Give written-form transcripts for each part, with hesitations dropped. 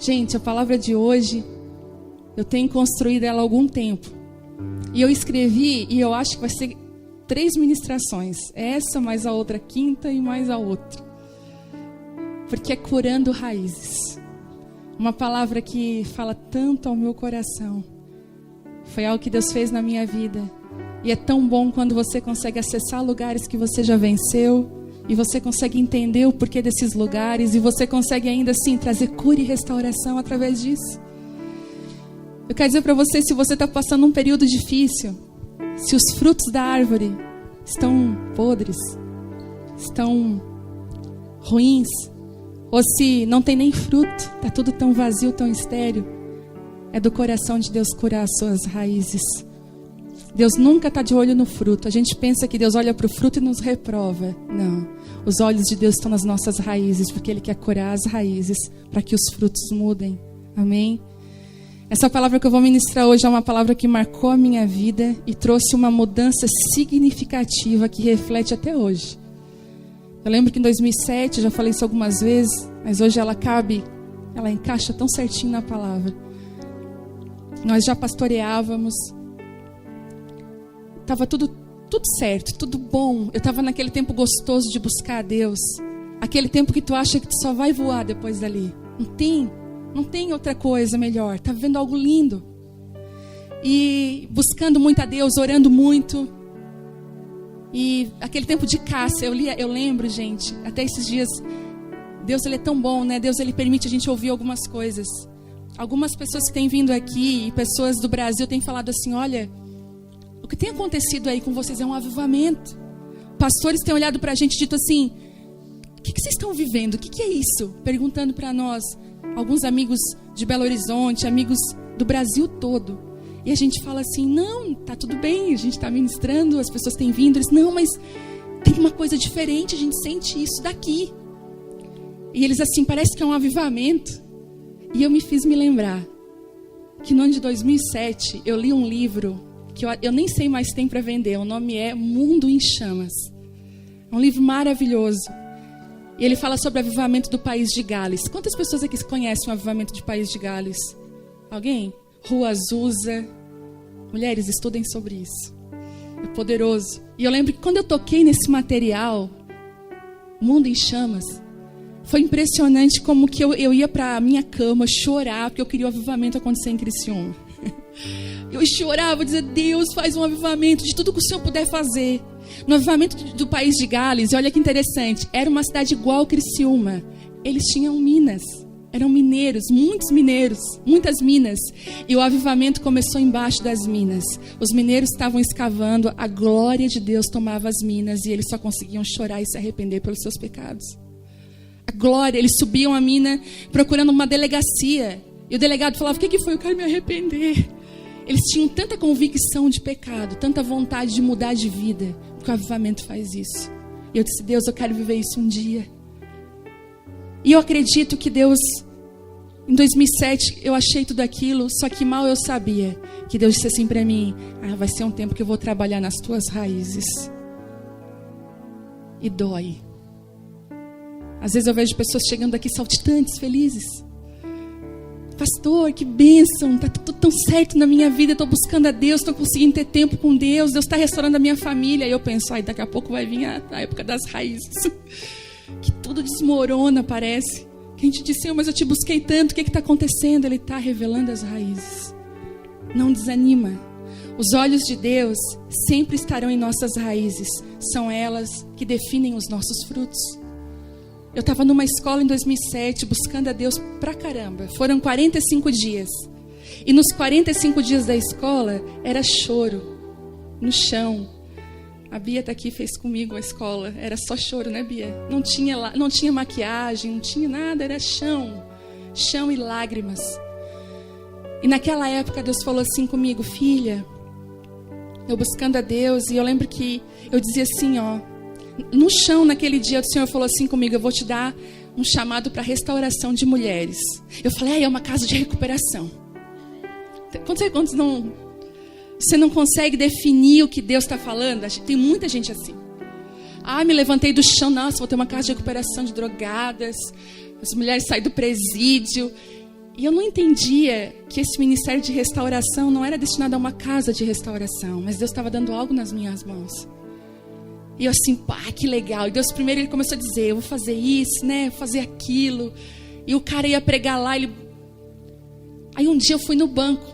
Gente, a palavra de hoje, eu tenho construído ela há algum tempo. E eu escrevi, e eu acho que vai ser 3 ministrações. Essa, mais a outra quinta e mais a outra. Porque é curando raízes. Uma palavra que fala tanto ao meu coração. Foi algo que Deus fez na minha vida. E é tão bom quando você consegue acessar lugares que você já venceu. E você consegue entender o porquê desses lugares. E você consegue ainda assim trazer cura e restauração através disso. Eu quero dizer para você, se você está passando um período difícil, se os frutos da árvore estão podres, estão ruins, ou se não tem nem fruto, está tudo tão vazio, tão estéril, é do coração de Deus curar as suas raízes. Deus nunca está de olho no fruto. A gente pensa que Deus olha para o fruto e nos reprova. Não. Os olhos de Deus estão nas nossas raízes, porque Ele quer curar as raízes para que os frutos mudem. Amém? Essa palavra que eu vou ministrar hoje é uma palavra que marcou a minha vida e trouxe uma mudança significativa que reflete até hoje. Eu lembro que em 2007, já falei isso algumas vezes, mas hoje ela encaixa tão certinho na palavra. Nós já pastoreávamos, estava tudo certo, tudo bom. Eu estava naquele tempo gostoso de buscar a Deus. Aquele tempo que tu acha que tu só vai voar depois dali. Não tem outra coisa melhor. Está vivendo algo lindo. E buscando muito a Deus, orando muito. E aquele tempo de caça, eu lembro, gente, até esses dias, Deus ele é tão bom, né? Deus ele permite a gente ouvir algumas coisas. Algumas pessoas que têm vindo aqui, e pessoas do Brasil têm falado assim, olha, o que tem acontecido aí com vocês é um avivamento. Pastores têm olhado para a gente e dito assim, o que vocês estão vivendo? O que é isso? Perguntando para nós. Alguns amigos de Belo Horizonte, amigos do Brasil todo. E a gente fala assim, não, tá tudo bem, a gente está ministrando, as pessoas têm vindo. Eles, não, mas tem uma coisa diferente, a gente sente isso daqui. E eles assim, parece que é um avivamento. E eu me fiz me lembrar que no ano de 2007, eu li um livro que eu nem sei mais se tem para vender. O nome é Mundo em Chamas. É um livro maravilhoso. E ele fala sobre o avivamento do país de Gales. Quantas pessoas aqui conhecem o avivamento do país de Gales? Alguém? Rua Azusa. Mulheres, estudem sobre isso. É poderoso. E eu lembro que quando eu toquei nesse material, Mundo em Chamas, foi impressionante como que eu ia para a minha cama chorar, porque eu queria o avivamento acontecer em Criciúma. Eu chorava, dizia, Deus, faz um avivamento de tudo que o Senhor puder fazer. No avivamento do país de Gales, olha que interessante, era uma cidade igual a Criciúma. Eles tinham minas, eram mineiros, muitas minas. E o avivamento começou embaixo das minas. Os mineiros estavam escavando, a glória de Deus tomava as minas e eles só conseguiam chorar e se arrepender pelos seus pecados. A glória, eles subiam a mina procurando uma delegacia. E o delegado falava, o que foi? Eu quero me arrepender. Eles tinham tanta convicção de pecado, tanta vontade de mudar de vida, porque o avivamento faz isso. E eu disse, Deus, eu quero viver isso um dia. E eu acredito que Deus, em 2007, eu achei tudo aquilo, só que mal eu sabia que Deus disse assim para mim, vai ser um tempo que eu vou trabalhar nas tuas raízes. E dói. Às vezes eu vejo pessoas chegando aqui saltitantes, felizes. Pastor, que bênção, está tudo tão certo na minha vida, estou buscando a Deus, estou conseguindo ter tempo com Deus, Deus está restaurando a minha família. E eu penso, daqui a pouco vai vir a época das raízes, que tudo desmorona, parece. Que a gente diz, Senhor, mas eu te busquei tanto, o que está acontecendo? Ele está revelando as raízes. Não desanima. Os olhos de Deus sempre estarão em nossas raízes, são elas que definem os nossos frutos. Eu estava numa escola em 2007, buscando a Deus pra caramba. Foram 45 dias. E nos 45 dias da escola, era choro. No chão. A Bia está aqui, fez comigo a escola. Era só choro, né, Bia? Não tinha maquiagem, não tinha nada, era chão. Chão e lágrimas. E naquela época, Deus falou assim comigo, filha, eu buscando a Deus, e eu lembro que eu dizia assim, no chão, naquele dia, o Senhor falou assim comigo, eu vou te dar um chamado para restauração de mulheres. Eu falei, é uma casa de recuperação. Quantos não... Você não consegue definir o que Deus está falando? Tem muita gente assim. Me levantei do chão, nossa, vou ter uma casa de recuperação de drogadas. As mulheres saem do presídio. E eu não entendia que esse ministério de restauração não era destinado a uma casa de restauração, mas Deus estava dando algo nas minhas mãos. E eu assim, pá, que legal. E Deus primeiro ele começou a dizer, eu vou fazer isso, né, vou fazer aquilo. E o cara ia pregar lá, Aí um dia eu fui no banco,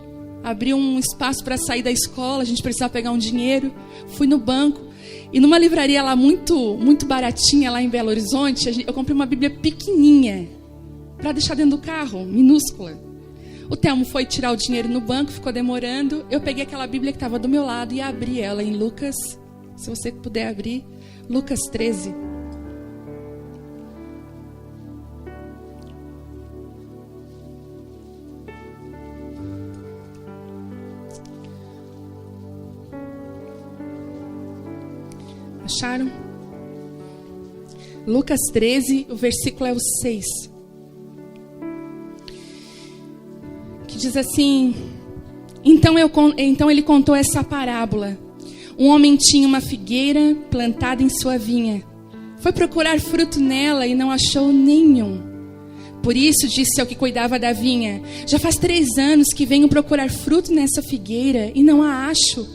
abri um espaço para sair da escola, a gente precisava pegar um dinheiro. Fui no banco e numa livraria lá muito baratinha lá em Belo Horizonte, eu comprei uma Bíblia pequenininha para deixar dentro do carro, minúscula. O Telmo foi tirar o dinheiro no banco, ficou demorando. Eu peguei aquela Bíblia que estava do meu lado e abri ela em Lucas, se você puder abrir, Lucas 13. Acharam? Lucas 13, o versículo é o 6. Que diz assim: Então ele contou essa parábola. Um homem tinha uma figueira plantada em sua vinha. Foi procurar fruto nela e não achou nenhum. Por isso disse ao que cuidava da vinha: já faz 3 anos que venho procurar fruto nessa figueira e não a acho.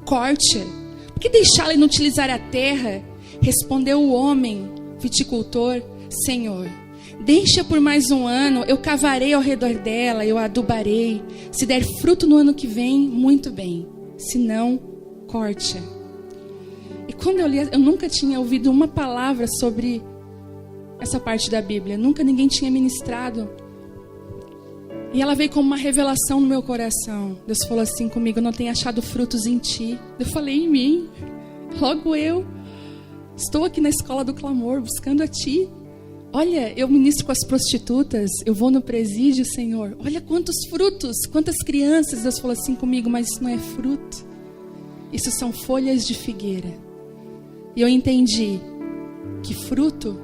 Corte-a. Por que deixá-la inutilizar a terra? Respondeu o homem, viticultor: Senhor, deixa por mais 1 ano, eu cavarei ao redor dela, eu a adubarei. Se der fruto no ano que vem, muito bem. Se não, corte-a. E quando eu li, eu nunca tinha ouvido uma palavra sobre essa parte da Bíblia. Nunca ninguém tinha ministrado. E ela veio como uma revelação no meu coração. Deus falou assim comigo: eu não tenho achado frutos em ti. Eu falei: em mim? Logo eu. Estou aqui na escola do clamor, buscando a ti. Olha, eu ministro com as prostitutas, eu vou no presídio, Senhor. Olha quantos frutos, quantas crianças. Deus falou assim comigo: mas isso não é fruto. Isso são folhas de figueira. E eu entendi que fruto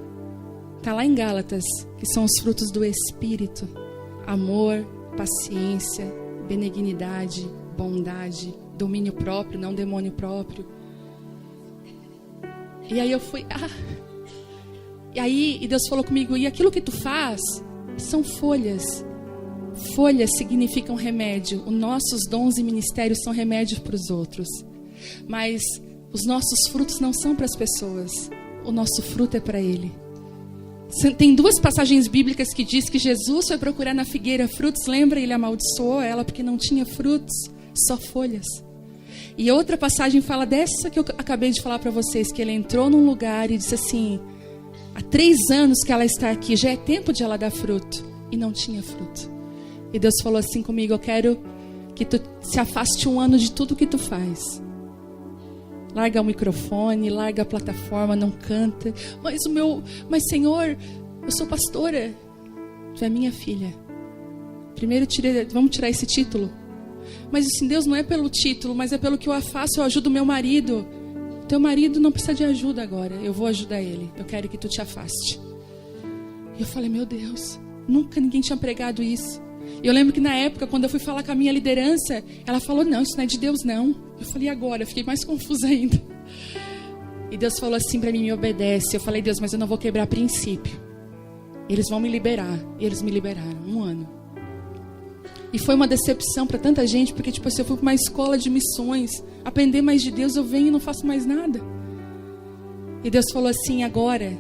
está lá em Gálatas, que são os frutos do Espírito. Amor, paciência, benignidade, bondade, domínio próprio, não demônio próprio. E aí eu fui... E Deus falou comigo: e aquilo que tu faz são folhas. Folhas significam remédio. Os nossos dons e ministérios são remédios para os outros. Mas os nossos frutos não são para as pessoas. O nosso fruto é para Ele. Tem 2 passagens bíblicas que diz que Jesus foi procurar na figueira frutos. Lembra? Ele amaldiçoou ela porque não tinha frutos, só folhas. E outra passagem fala dessa que eu acabei de falar para vocês, que ele entrou num lugar e disse assim: há 3 anos que ela está aqui, já é tempo de ela dar fruto. E não tinha fruto. E Deus falou assim comigo: eu quero que tu se afaste 1 ano de tudo que tu faz. Larga o microfone, larga a plataforma, não canta. Mas Senhor, eu sou pastora. Tu é minha filha. Primeiro vamos tirar esse título. Mas assim, Deus, não é pelo título, mas é pelo que eu faço, eu ajudo meu marido. Teu marido não precisa de ajuda agora, eu vou ajudar ele. Eu quero que tu te afaste. E eu falei: meu Deus, nunca ninguém tinha pregado isso. E eu lembro que na época, quando eu fui falar com a minha liderança, ela falou: não, isso não é de Deus não. Eu falei: agora? Eu fiquei mais confusa ainda. E Deus falou assim para mim: me obedece. Eu falei: Deus, mas eu não vou quebrar princípio. Eles vão me liberar. E eles me liberaram, 1 ano. E foi uma decepção para tanta gente, porque tipo assim, eu fui para uma escola de missões, aprender mais de Deus, eu venho e não faço mais nada. E Deus falou assim: agora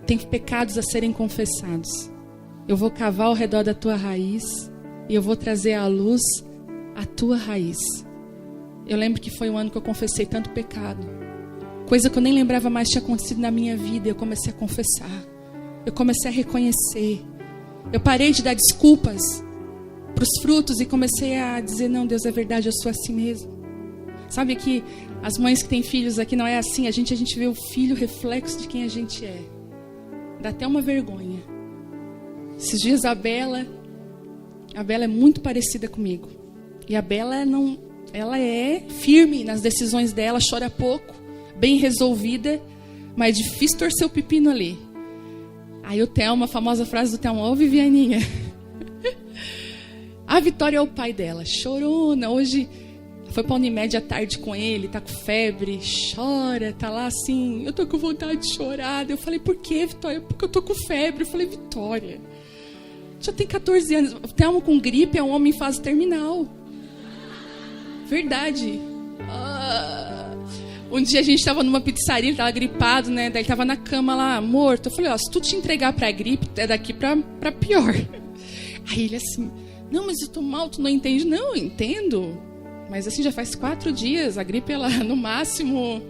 tem pecados a serem confessados. Eu vou cavar ao redor da tua raiz e eu vou trazer à luz a tua raiz. Eu lembro que foi um ano que eu confessei tanto pecado. Coisa que eu nem lembrava mais tinha acontecido na minha vida. Eu comecei a confessar. Eu comecei a reconhecer. Eu parei de dar desculpas para os frutos e comecei a dizer: não, Deus, é verdade, eu sou assim mesmo. Sabe que as mães que têm filhos aqui não é assim. A gente vê o filho reflexo de quem a gente é. Dá até uma vergonha. Esses dias a Bela é muito parecida comigo. E a Bela ela é firme nas decisões dela, chora pouco, bem resolvida, mas é difícil torcer o pepino ali. Aí o Telmo, a famosa frase do Telmo: ô Vivianinha. A Vitória é o pai dela, chorona. Hoje foi pra Unimed à tarde com ele, tá com febre, chora, tá lá assim: eu tô com vontade de chorar. Eu falei: por que, Vitória? Porque eu tô com febre. Eu falei: Vitória, Já tem 14 anos. Thelma com gripe é um homem em fase terminal. Verdade. Um dia a gente estava numa pizzaria, ele estava gripado, né? Daí ele estava na cama lá, morto. Eu falei, se tu te entregar pra gripe, é daqui pra pior. Aí ele assim, não, mas eu tô mal, tu não entende? Não, eu entendo. Mas assim, já faz 4 dias, a gripe, ela, no máximo...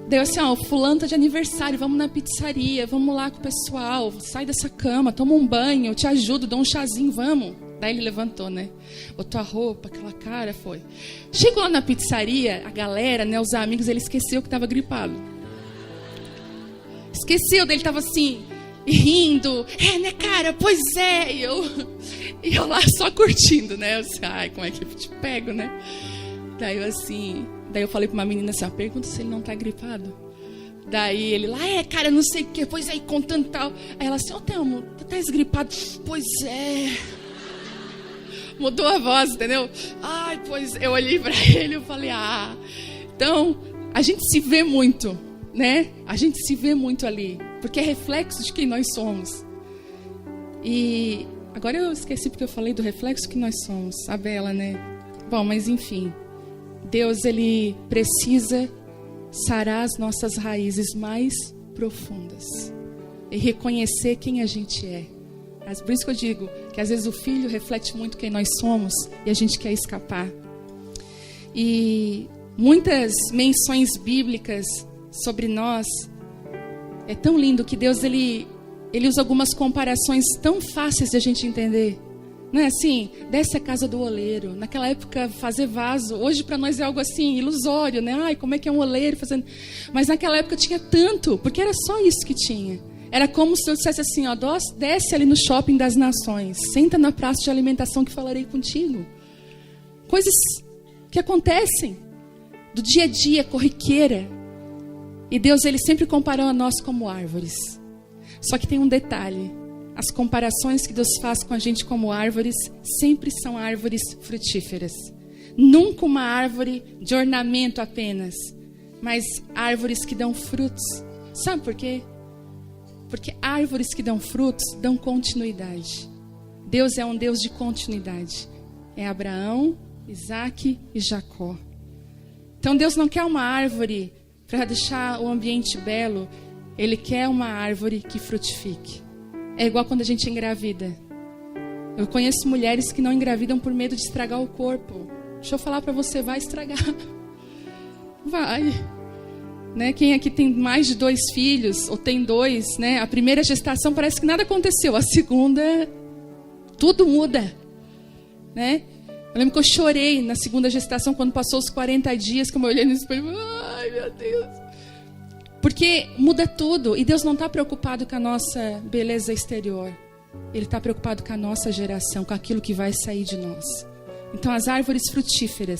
Daí eu assim, o fulano tá de aniversário, vamos na pizzaria, vamos lá com o pessoal, sai dessa cama, toma um banho, eu te ajudo, dou um chazinho, vamos. Daí ele levantou, né? Botou a roupa, aquela cara, foi. Chegou lá na pizzaria, a galera, né, os amigos, ele esqueceu que tava gripado. Esqueceu, daí ele tava assim, rindo, né, cara, pois é, e eu lá só curtindo, né? Eu assim, como é que eu te pego, né? Daí eu falei pra uma menina assim, pergunta se ele não tá gripado. Daí ele lá, cara, não sei o que, pois é, contando tal. Aí ela assim, Thelma, tu tá gripado? Pois é. Mudou a voz, entendeu? Pois eu olhei pra ele e falei, então, a gente se vê muito, né? A gente se vê muito ali, porque é reflexo de quem nós somos. E agora eu esqueci porque eu falei do reflexo que nós somos, a Bela, né? Bom, mas enfim, Deus, Ele precisa sarar as nossas raízes mais profundas e reconhecer quem a gente é. Por isso que eu digo que às vezes o filho reflete muito quem nós somos e a gente quer escapar. E muitas menções bíblicas sobre nós, é tão lindo que Deus ele usa algumas comparações tão fáceis de a gente entender. Não é assim, desce a casa do oleiro. Naquela época, fazer vaso, hoje para nós é algo assim, ilusório, né? Como é que é um oleiro fazendo... Mas naquela época tinha tanto, porque era só isso que tinha. Era como se eu dissesse assim, desce ali no shopping das nações, senta na praça de alimentação que falarei contigo. Coisas que acontecem do dia a dia, corriqueira. E Deus, Ele sempre comparou a nós como árvores. Só que tem um detalhe. As comparações que Deus faz com a gente como árvores sempre são árvores frutíferas. Nunca uma árvore de ornamento apenas, mas árvores que dão frutos. Sabe por quê? Porque árvores que dão frutos dão continuidade. Deus é um Deus de continuidade. É Abraão, Isaac e Jacó. Então Deus não quer uma árvore para deixar o ambiente belo. Ele quer uma árvore que frutifique. É igual quando a gente engravida. Eu conheço mulheres que não engravidam por medo de estragar o corpo. Deixa eu falar para você, vai estragar. Vai. Né? Quem aqui tem mais de 2 filhos, ou tem 2, né? A primeira gestação parece que nada aconteceu. A segunda, tudo muda. Né? Eu lembro que eu chorei na segunda gestação, quando passou os 40 dias, que eu me olhei no espelho. Ai, meu Deus. Porque muda tudo. E Deus não está preocupado com a nossa beleza exterior. Ele está preocupado com a nossa geração, com aquilo que vai sair de nós. Então as árvores frutíferas,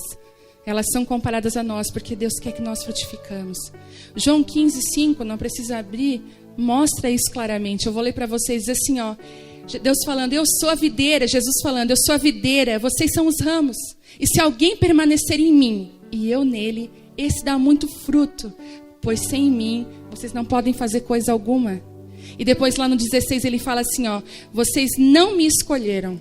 elas são comparadas a nós, porque Deus quer que nós frutificamos. João 15:5, não precisa abrir, mostra isso claramente. Eu vou ler para vocês assim, Deus falando, eu sou a videira, Jesus falando, eu sou a videira, vocês são os ramos. E se alguém permanecer em mim, e eu nele, esse dá muito fruto, pois sem mim, vocês não podem fazer coisa alguma. E depois lá no 16 ele fala assim, vocês não me escolheram,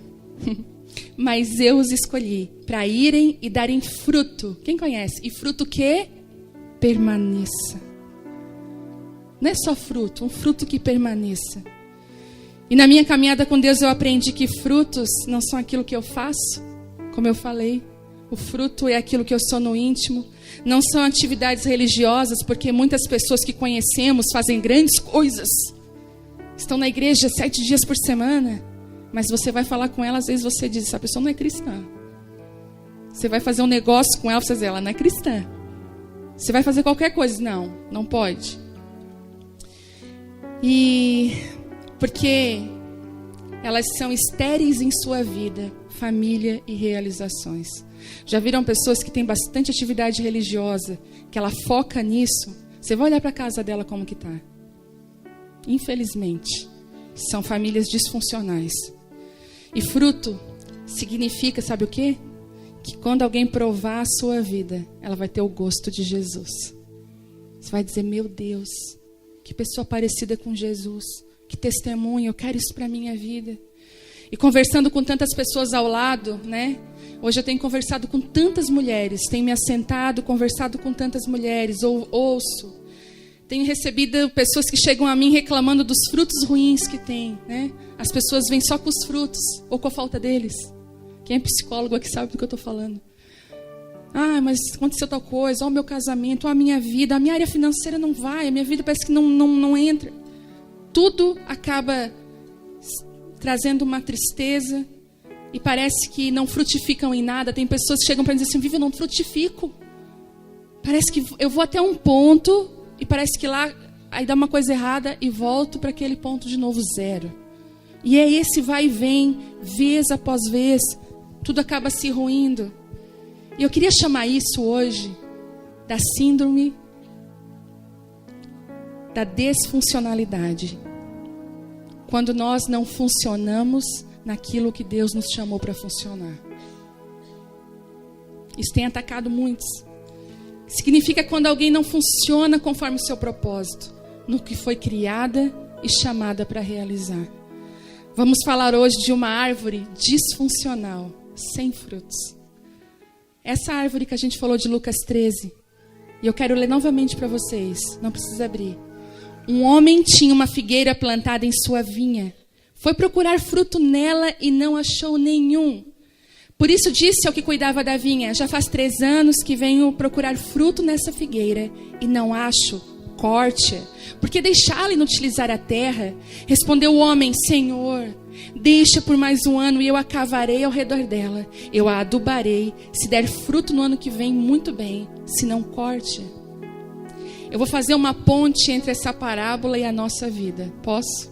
mas eu os escolhi para irem e darem fruto. Quem conhece? E fruto que permaneça. Não é só fruto, um fruto que permaneça. E na minha caminhada com Deus eu aprendi que frutos não são aquilo que eu faço, como eu falei. O fruto é aquilo que eu sou no íntimo. Não são atividades religiosas, porque muitas pessoas que conhecemos fazem grandes coisas. Estão na igreja 7 dias por semana. Mas você vai falar com ela, às vezes você diz, essa pessoa não é cristã. Você vai fazer um negócio com ela, você diz, ela não é cristã. Você vai fazer qualquer coisa, não pode. E porque elas são estéreis em sua vida, família e realizações. Já viram pessoas que têm bastante atividade religiosa, que ela foca nisso? Você vai olhar para a casa dela como que está. Infelizmente, são famílias disfuncionais. E fruto significa, sabe o quê? Que quando alguém provar a sua vida, ela vai ter o gosto de Jesus. Você vai dizer, meu Deus, que pessoa parecida com Jesus. Que testemunho, eu quero isso para a minha vida. E conversando com tantas pessoas ao lado, né? Hoje eu tenho conversado com tantas mulheres, tenho me assentado, conversado com tantas mulheres, ouço. Tenho recebido pessoas que chegam a mim reclamando dos frutos ruins que tem, né? As pessoas vêm só com os frutos ou com a falta deles. Quem é psicólogo aqui sabe do que eu estou falando. Ah, mas aconteceu tal coisa, ó, o meu casamento, ó, a minha vida, a minha área financeira não vai, a minha vida parece que não entra. Tudo acaba trazendo uma tristeza e parece que não frutificam em nada. Tem pessoas que chegam para dizer assim, Vivi, eu não frutifico. Parece que eu vou até um ponto e parece que lá aí dá uma coisa errada e volto para aquele ponto de novo, zero. E é esse vai e vem, vez após vez, tudo acaba se ruindo. E eu queria chamar isso hoje da síndrome da desfuncionalidade. Quando nós não funcionamos naquilo que Deus nos chamou para funcionar. Isso tem atacado muitos. Significa quando alguém não funciona conforme o seu propósito, no que foi criada e chamada para realizar. Vamos falar hoje de uma árvore disfuncional, sem frutos. Essa árvore que a gente falou de Lucas 13, e eu quero ler novamente para vocês, não precisa abrir. Um homem tinha uma figueira plantada em sua vinha. Foi procurar fruto nela e não achou nenhum. Por isso disse ao que cuidava da vinha, já faz 3 anos que venho procurar fruto nessa figueira e não acho, corte-a, porque deixá-la inutilizar a terra. Respondeu o homem, Senhor, deixa por mais 1 ano e eu a cavarei ao redor dela. Eu a adubarei, se der fruto no ano que vem, muito bem, se não, corte-a. Eu vou fazer uma ponte entre essa parábola e a nossa vida. Posso?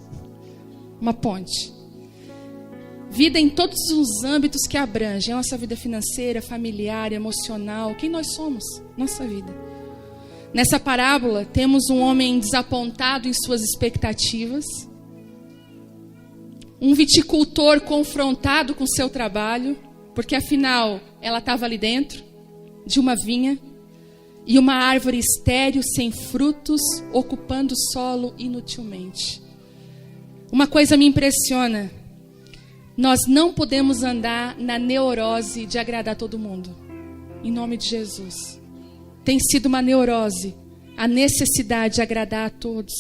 Uma ponte. Vida em todos os âmbitos que abrangem a nossa vida financeira, familiar, emocional, quem nós somos, nossa vida. Nessa parábola, temos um homem desapontado em suas expectativas, um viticultor confrontado com seu trabalho, porque afinal ela estava ali dentro de uma vinha, e uma árvore estéril, sem frutos, ocupando o solo inutilmente. Uma coisa me impressiona. Nós não podemos andar na neurose de agradar todo mundo. Em nome de Jesus. Tem sido uma neurose. A necessidade de agradar a todos.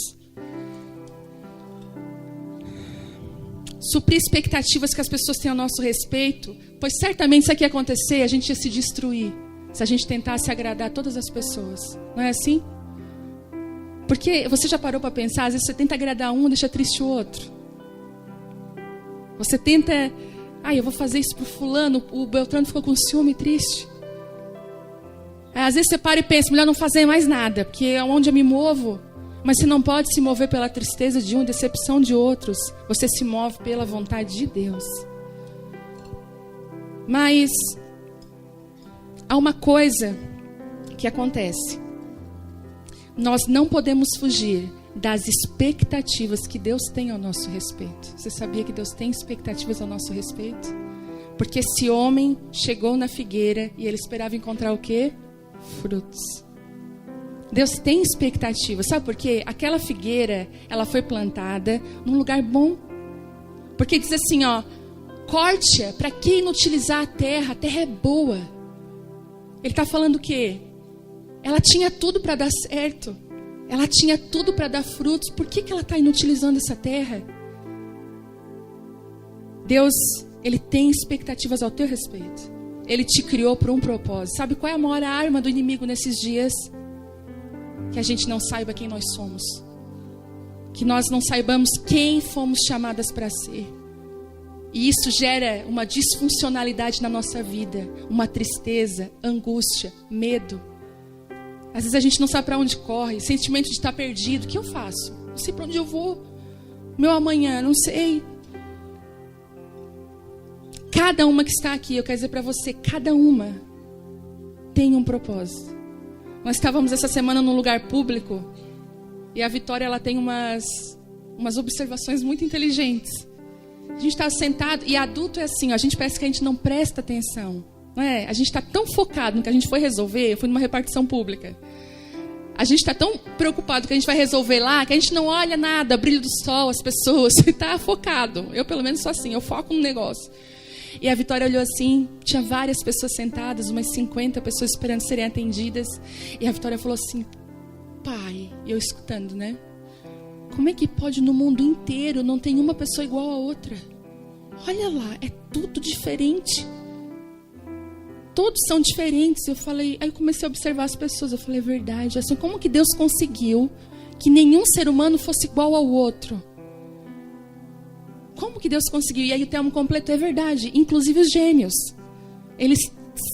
Suprir expectativas que as pessoas têm a nosso respeito. Pois certamente isso aqui ia acontecer, a gente ia se destruir. Se a gente tentasse agradar todas as pessoas. Não é assim? Porque você já parou para pensar, às vezes você tenta agradar um, deixa triste o outro. Você tenta, eu vou fazer isso pro fulano, o Beltrano ficou com ciúme, triste. Às vezes você para e pensa, melhor não fazer mais nada, porque é onde eu me movo. Mas você não pode se mover pela tristeza de um, decepção de outros. Você se move pela vontade de Deus. Mas há uma coisa que acontece. Nós não podemos fugir das expectativas que Deus tem ao nosso respeito. Você sabia que Deus tem expectativas ao nosso respeito? Porque esse homem chegou na figueira e ele esperava encontrar o quê? Frutos. Deus tem expectativas. Sabe por quê? Aquela figueira, ela foi plantada num lugar bom. Porque diz assim, corte-a, para que inutilizar a terra? A terra é boa. Ele está falando o quê? Ela tinha tudo para dar certo. Ela tinha tudo para dar frutos. Por que ela está inutilizando essa terra? Deus, Ele tem expectativas ao teu respeito. Ele te criou por um propósito. Sabe qual é a maior arma do inimigo nesses dias? Que a gente não saiba quem nós somos. Que nós não saibamos quem fomos chamadas para ser. E isso gera uma disfuncionalidade na nossa vida. Uma tristeza, angústia, medo. Às vezes a gente não sabe para onde corre. Sentimento de estar perdido. O que eu faço? Não sei para onde eu vou. Meu amanhã, não sei. Cada uma que está aqui, eu quero dizer para você, cada uma tem um propósito. Nós estávamos essa semana num lugar público e a Vitória, ela tem umas observações muito inteligentes. A gente está sentado e adulto é assim, a gente parece que a gente não presta atenção. Não é? A gente está tão focado no que a gente foi resolver. Eu fui numa repartição pública. A gente está tão preocupado que a gente vai resolver lá, que a gente não olha nada, brilho do sol, as pessoas, está focado. Eu, pelo menos, sou assim, eu foco no negócio. E a Vitória olhou assim, tinha várias pessoas sentadas, umas 50 pessoas esperando serem atendidas. E a Vitória falou assim, pai, e eu escutando, né? Como é que pode no mundo inteiro não ter uma pessoa igual a outra? Olha lá, é tudo diferente. Todos são diferentes. Eu falei, aí eu comecei a observar as pessoas. Eu falei, é verdade. Assim, como que Deus conseguiu que nenhum ser humano fosse igual ao outro? Como que Deus conseguiu? E aí o termo completo é verdade. Inclusive os gêmeos. Eles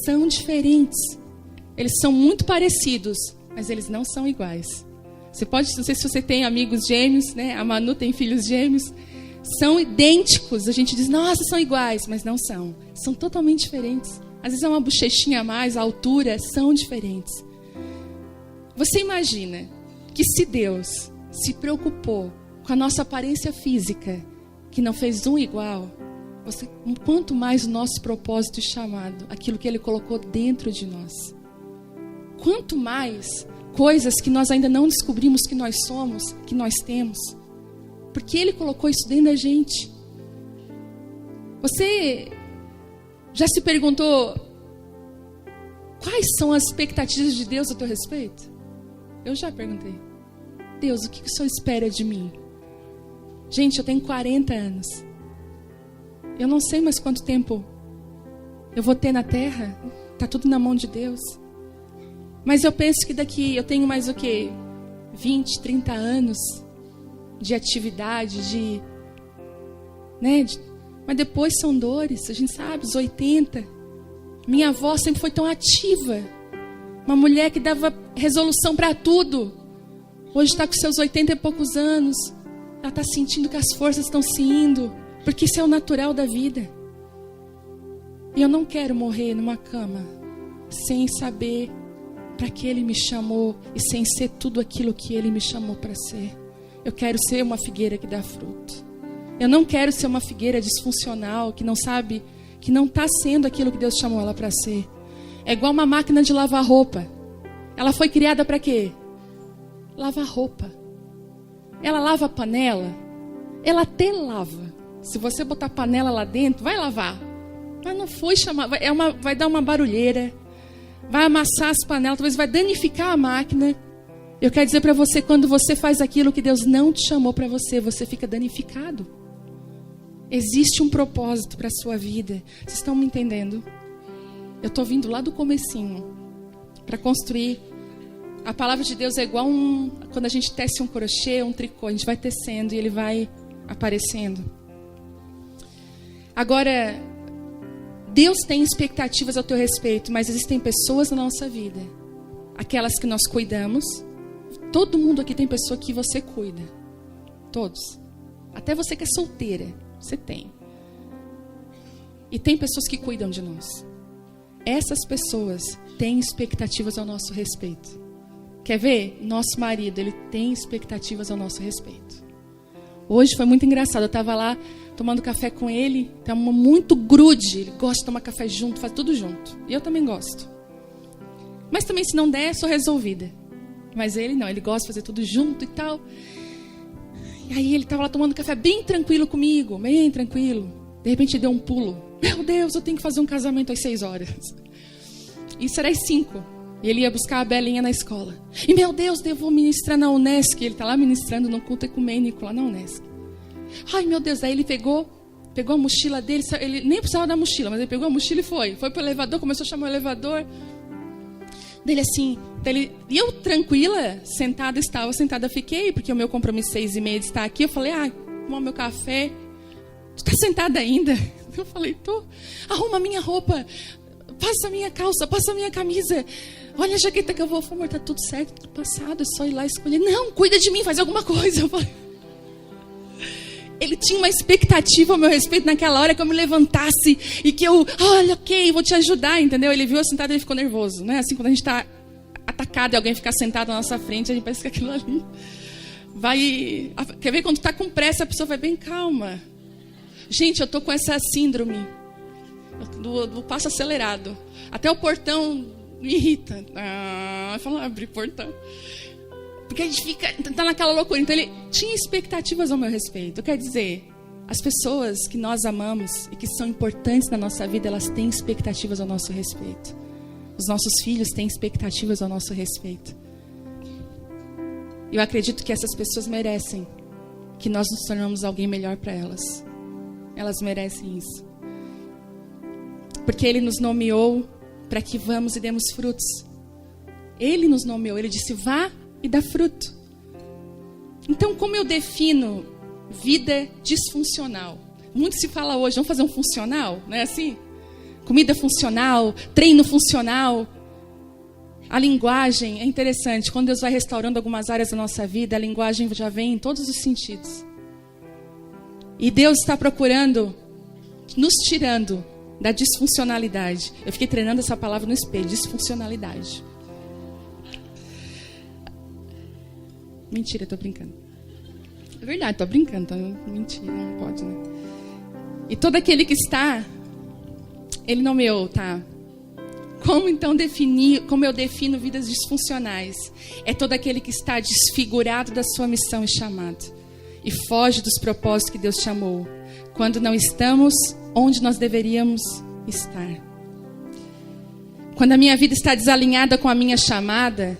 são diferentes. Eles são muito parecidos, mas eles não são iguais. Você pode, não sei se você tem amigos gêmeos, né? A Manu tem filhos gêmeos. São idênticos. A gente diz, nossa, são iguais, mas não são. São totalmente diferentes. Às vezes é uma bochechinha a mais, a altura, são diferentes. Você imagina que se Deus se preocupou com a nossa aparência física, que não fez um igual, quanto mais o nosso propósito e chamado, aquilo que Ele colocou dentro de nós. Quanto mais coisas que nós ainda não descobrimos que nós somos, que nós temos. Porque Ele colocou isso dentro da gente. Você já se perguntou quais são as expectativas de Deus a teu respeito? Eu já perguntei. Deus, o que o Senhor espera de mim? Gente, eu tenho 40 anos. Eu não sei mais quanto tempo eu vou ter na terra. Está tudo na mão de Deus. Mas eu penso que daqui eu tenho mais o quê? 20, 30 anos de atividade, mas depois são dores, a gente sabe, os 80. Minha avó sempre foi tão ativa. Uma mulher que dava resolução para tudo. Hoje está com seus 80 e poucos anos. Ela está sentindo que as forças estão se indo. Porque isso é o natural da vida. E eu não quero morrer numa cama sem saber para que Ele me chamou e sem ser tudo aquilo que Ele me chamou para ser. Eu quero ser uma figueira que dá fruto. Eu não quero ser uma figueira disfuncional, que não sabe, que não está sendo aquilo que Deus chamou ela para ser. É igual uma máquina de lavar roupa. Ela foi criada para quê? Lavar roupa. Ela lava a panela. Ela até lava. Se você botar a panela lá dentro, vai lavar. Mas não foi chamar. Vai dar uma barulheira. Vai amassar as panelas. Talvez vai danificar a máquina. Eu quero dizer para você, quando você faz aquilo que Deus não te chamou para você, você fica danificado. Existe um propósito para a sua vida. Vocês estão me entendendo? Eu estou vindo lá do comecinho para construir. A palavra de Deus é igual quando a gente tece um crochê, um tricô. A gente vai tecendo e ele vai aparecendo. Agora, Deus tem expectativas ao teu respeito, mas existem pessoas na nossa vida. Aquelas que nós cuidamos. Todo mundo aqui tem pessoa que você cuida. Todos. Até você que é solteira. Você tem. E tem pessoas que cuidam de nós. Essas pessoas têm expectativas ao nosso respeito. Quer ver? Nosso marido, ele tem expectativas ao nosso respeito. Hoje foi muito engraçado. Eu estava lá tomando café com ele. Estamos muito grude. Ele gosta de tomar café junto, faz tudo junto. E eu também gosto. Mas também, se não der, sou resolvida. Mas ele não, ele gosta de fazer tudo junto e tal. E aí ele estava lá tomando café bem tranquilo comigo, bem tranquilo. De repente deu um pulo. Meu Deus, eu tenho que fazer um casamento às 6 horas. Isso era às 5. E ele ia buscar a Belinha na escola. E meu Deus, eu vou ministrar na Unesc. Ele está lá ministrando no culto ecumênico lá na Unesc. Ai meu Deus, aí ele pegou a mochila dele. Ele nem precisava da mochila, mas ele pegou a mochila e foi. Foi para o elevador, começou a chamar o elevador. Dele assim, e eu tranquila, estava sentada, fiquei, porque o meu compromisso 6h30 de estar aqui. Eu falei, tomar meu café. Tu tá sentada ainda? Eu falei, tô. Arruma a minha roupa, passa a minha calça, passa a minha camisa. Olha a jaqueta que eu vou. Eu falei, amor, tá tudo certo, tudo passado, é só ir lá escolher. Não, cuida de mim, faz alguma coisa. Eu falei. Ele tinha uma expectativa ao meu respeito naquela hora que eu me levantasse e que eu, olha, ok, vou te ajudar, entendeu? Ele viu eu sentada e ele ficou nervoso, né? Assim, quando a gente está atacado e alguém ficar sentado na nossa frente, a gente pensa que aquilo ali vai... Quer ver? Quando está com pressa, a pessoa vai bem calma. Gente, eu tô com essa síndrome do passo acelerado. Até o portão me irrita. Eu falo, abrir portão. Porque a gente tá naquela loucura. Então ele tinha expectativas ao meu respeito. Quer dizer, as pessoas que nós amamos e que são importantes na nossa vida, elas têm expectativas ao nosso respeito. Os nossos filhos têm expectativas ao nosso respeito. Eu acredito que essas pessoas merecem que nós nos tornamos alguém melhor para elas. Elas merecem isso. Porque Ele nos nomeou para que vamos e demos frutos. Ele nos nomeou, Ele disse, vá e dá fruto. Então, como eu defino vida disfuncional? Muito se fala hoje, vamos fazer um funcional, não é assim? Comida funcional, treino funcional. A linguagem é interessante. Quando Deus vai restaurando algumas áreas da nossa vida, a linguagem já vem em todos os sentidos. E Deus está procurando, nos tirando da disfuncionalidade. Eu fiquei treinando essa palavra no espelho, disfuncionalidade. Mentira, estou brincando. É verdade, estou brincando. Então, mentira, não pode, né? E todo aquele que está, Ele nomeou, tá? Como então definir, como eu defino vidas disfuncionais? É todo aquele que está desfigurado da sua missão e chamado. E foge dos propósitos que Deus chamou. Quando não estamos onde nós deveríamos estar. Quando a minha vida está desalinhada com a minha chamada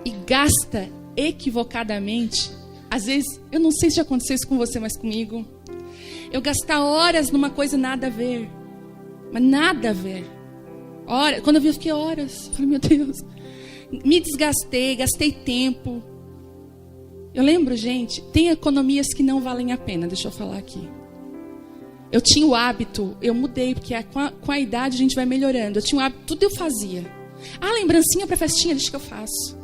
e gasta equivocadamente, às vezes, eu não sei se já aconteceu isso com você, mas comigo, eu gastar horas numa coisa nada a ver, mas nada a ver. Horas, quando eu vi, eu fiquei horas, falei, meu Deus, me desgastei, gastei tempo. Eu lembro, gente, tem economias que não valem a pena, deixa eu falar aqui. Eu tinha o hábito, eu mudei, porque com a idade a gente vai melhorando. Eu tinha o hábito, tudo eu fazia. Ah, lembrancinha para festinha, deixa que eu faço.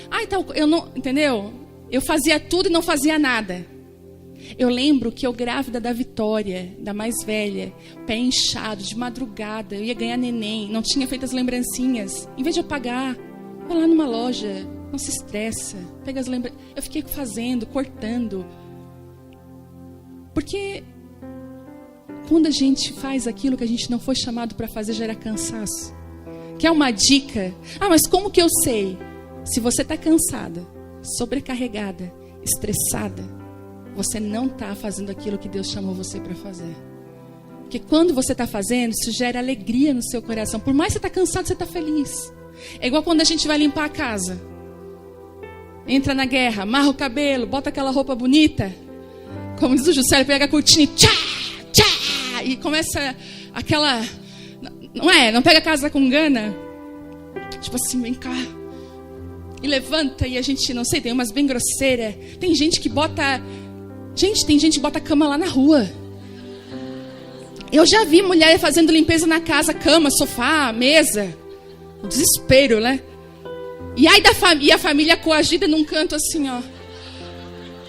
Ah, então, eu não, entendeu? Eu fazia tudo e não fazia nada. Eu lembro que eu grávida da Vitória, da mais velha, pé inchado, de madrugada, eu ia ganhar neném, não tinha feito as lembrancinhas. Em vez de eu pagar, vai lá numa loja, não se estressa, pega as lembrancinhas. Eu fiquei fazendo, cortando. Porque quando a gente faz aquilo que a gente não foi chamado para fazer, gera cansaço. Quer uma dica? Ah, mas como que eu sei? Se você está cansada, sobrecarregada, estressada, você não está fazendo aquilo que Deus chamou você para fazer. Porque quando você está fazendo, isso gera alegria no seu coração. Por mais que você está cansado, você está feliz. É igual quando a gente vai limpar a casa. Entra na guerra, amarra o cabelo, bota aquela roupa bonita. Como diz o Juscelio, pega a cortina e tchá, tchá, e começa aquela... Não pega a casa com gana. Tipo assim, vem cá. E levanta e a gente, não sei, tem umas bem grosseiras. Tem gente que bota... Gente, tem gente que bota a cama lá na rua. Eu já vi mulher fazendo limpeza na casa, cama, sofá, mesa. O desespero, né? E aí e a família coagida num canto assim, ó.